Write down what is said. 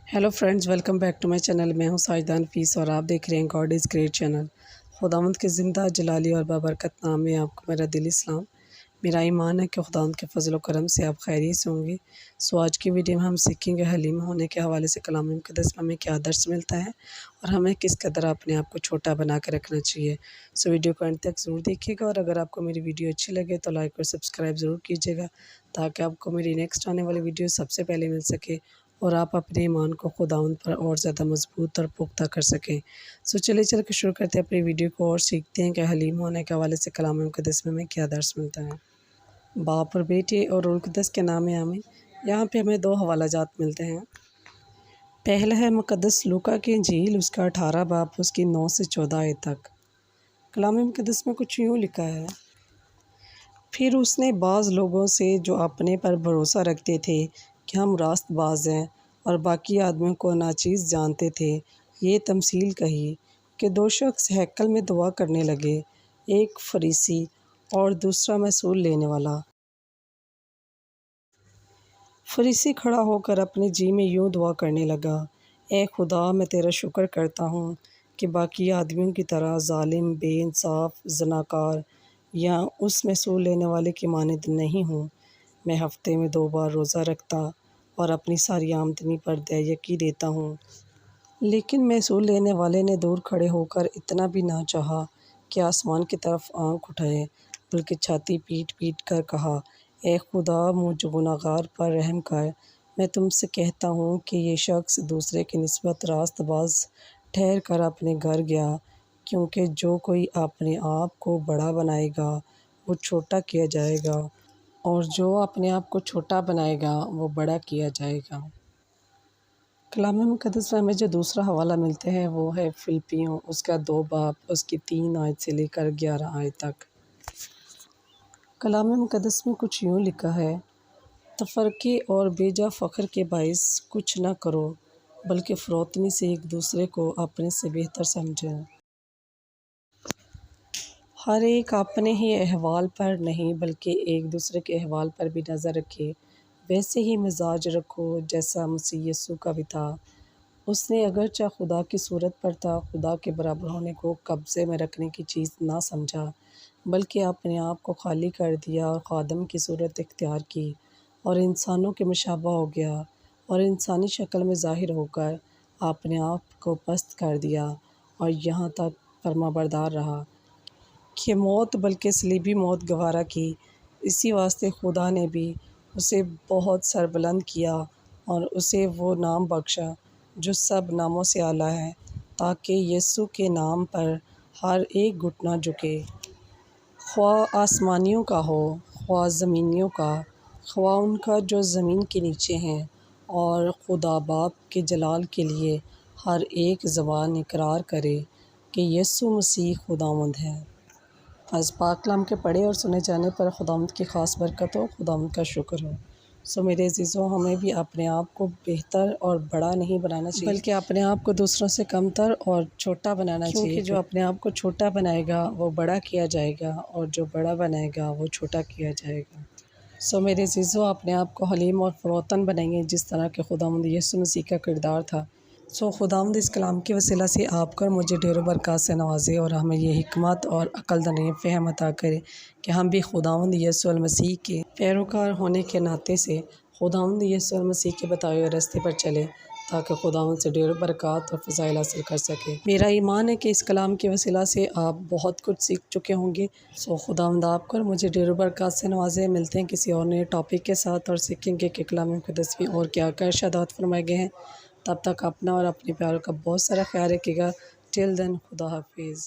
Hello friends, welcome back to my channel. मैं हूं साजिदा नफीस और आप देख रहे हैं गॉड इज़ ग्रेट चैनल। खुदावंद के ज़िंदा जलाली और बाबरकत नाम में आपको मेरा दिली सलाम। मेरा ईमान है कि खुदावंद के फजल व करम से आप खैरियत से होंगे। सो आज की वीडियो में हम सीखेंगे हलीम होने के हवाले से कलाम मुक़द्दस में हमें क्या दर्स मिलता है और हमें किस कदर अपने आप को छोटा बना कर रखना चाहिए। सो वीडियो को अंत तक ज़रूर देखिएगा और अगर आपको मेरी वीडियो अच्छी लगे तो लाइक और सब्सक्राइब ज़रूर कीजिएगा ताकि आपको मेरी नेक्स्ट आने वाली वीडियो सबसे पहले मिल सके और आप अपने ईमान को खुदावंद पर और ज़्यादा मजबूत और पुख्ता कर सकें। सो चलिए चल के शुरू करते हैं अपनी वीडियो को और सीखते हैं कि हलीम होने के हवाले से कलाम मुक़द्दस में हमें क्या दर्स मिलता है। बाप और बेटे और रूह कुद्दस के नाम आमीन। यहाँ पे हमें दो हवालाजात मिलते हैं। पहला है मुक़द्दस लूका की इंजील, उसका 18 बाब, उसकी 9 से 14 आयत तक। कलाम मुक़द्दस में कुछ यूँ लिखा है, फिर उसने बाज़ लोगों से जो अपने पर भरोसा रखते थे कि हम रास्तबाज़ हैं और बाकी आदमियों को नाचीज़ जानते थे, ये तमसील कही कि दो शख्स हैकल में दुआ करने लगे, एक फरीसी और दूसरा महसूल लेने वाला। फरीसी खड़ा होकर अपने जी में यूँ दुआ करने लगा, ए खुदा, मैं तेरा शुक्र करता हूँ कि बाकी आदमियों की तरह ज़ालिम, बेइंसाफ़, ज़नाकार या उस महसूल लेने वाले की मानद नहीं हूँ। मैं हफ़्ते में 2 बार रोज़ा रखता और अपनी सारी आमदनी पर देयकी देता हूँ। लेकिन महसूल लेने वाले ने दूर खड़े होकर इतना भी ना चाहा कि आसमान की तरफ आँख उठाए, बल्कि छाती पीट पीट कर कहा, ए खुदा, मुझ गुनहगार पर रहम कर। मैं तुमसे कहता हूँ कि ये शख्स दूसरे की निस्बत रास्तबाज़ ठहर कर अपने घर गया, क्योंकि जो कोई अपने आप को बड़ा बनाएगा वो छोटा किया जाएगा और जो अपने आप को छोटा बनाएगा वो बड़ा किया जाएगा। कलाम मुक़द्दस में हमें जो दूसरा हवाला मिलते हैं वो है फिलिपियों, उसका 2 बाब, उसकी 3 आयत से लेकर 11 आयत तक। कलाम मुक़द्दस में कुछ यूँ लिखा है, तफ़रक़े और बेजा फ़ख्र के बाइस कुछ न करो, बल्कि फ़रोतनी से एक दूसरे को अपने से बेहतर समझें। हर एक अपने ही अहवाल पर नहीं बल्कि एक दूसरे के अहवाल पर भी नज़र रखे। वैसे ही मिजाज रखो जैसा मसीह यीशु का भी था। उसने अगरचे खुदा की सूरत पर था, खुदा के बराबर होने को कब्ज़े में रखने की चीज़ ना समझा, बल्कि अपने आप को खाली कर दिया और खादम की सूरत इख्तियार की और इंसानों के मुशाबह हो गया और इंसानी शक्ल में ज़ाहिर होकर अपने आप को पस्त कर दिया और यहाँ तक फरमाबरदार रहा कि मौत बल्कि सलीबी मौत गवारा की। इसी वास्ते खुदा ने भी उसे बहुत सरबुलंद किया और उसे वो नाम बख्शा जो सब नामों से आला है, ताकि यीशु के नाम पर हर एक घुटना झुके, ख्वाह आसमानियों का हो, ख्वाह ज़मीनियों का, ख्वाह उनका जो ज़मीन के नीचे हैं, और खुदा बाप के जलाल के लिए हर एक ज़बान इकरार करे कि यीशु मसीह खुदावंद है। आज पाक कलाम के पढ़े और सुने जाने पर खुदावंद की ख़ास बरकत हो, खुदावंद का शुक्र हो। सो मेरे अज़ीज़ों, हमें भी अपने आप को बेहतर और बड़ा नहीं बनाना चाहिए, बल्कि अपने आप को दूसरों से कमतर और छोटा बनाना चाहिए, क्योंकि जो अपने आप को छोटा बनाएगा वो बड़ा किया जाएगा और जो बड़ा बनाएगा वो छोटा किया जाएगा। सो मेरे अज़ीज़ों, अपने आप को हलीम और फ़रोतन बनाइए जिस तरह के खुदावंद यीशु मसीह का किरदार था। सो खुदावंद इस कलाम के वसीला से आपको और मुझे ढेरों बरकत से नवाजे और हमें ये हिकमत और अक्ल फ़हम अता करे कि हम भी खुदावंद यीशु मसीह के पैरोकार होने के नाते से खुदावंद यीशु मसीह के बताए हुए रास्ते पर चले, ताकि खुदावंद से ढेरों बरकत और फ़ज़ाइल हासिल कर सके। मेरा ईमान है कि इस कलाम के वसीला से आप बहुत कुछ सीख चुके होंगे। सो खुदावंद आपको और मुझे ढेरों बरकत से नवाजे। मिलते हैं किसी और नए टॉपिक के साथ और सीखेंगे कि कलाम मुक़द्दस में और क्या क्या इरशादात फरमाए गए हैं। तब तक अपना और अपने प्यारों का बहुत सारा ख्याल रखिएगा। टिल देन, खुदा हाफिज़।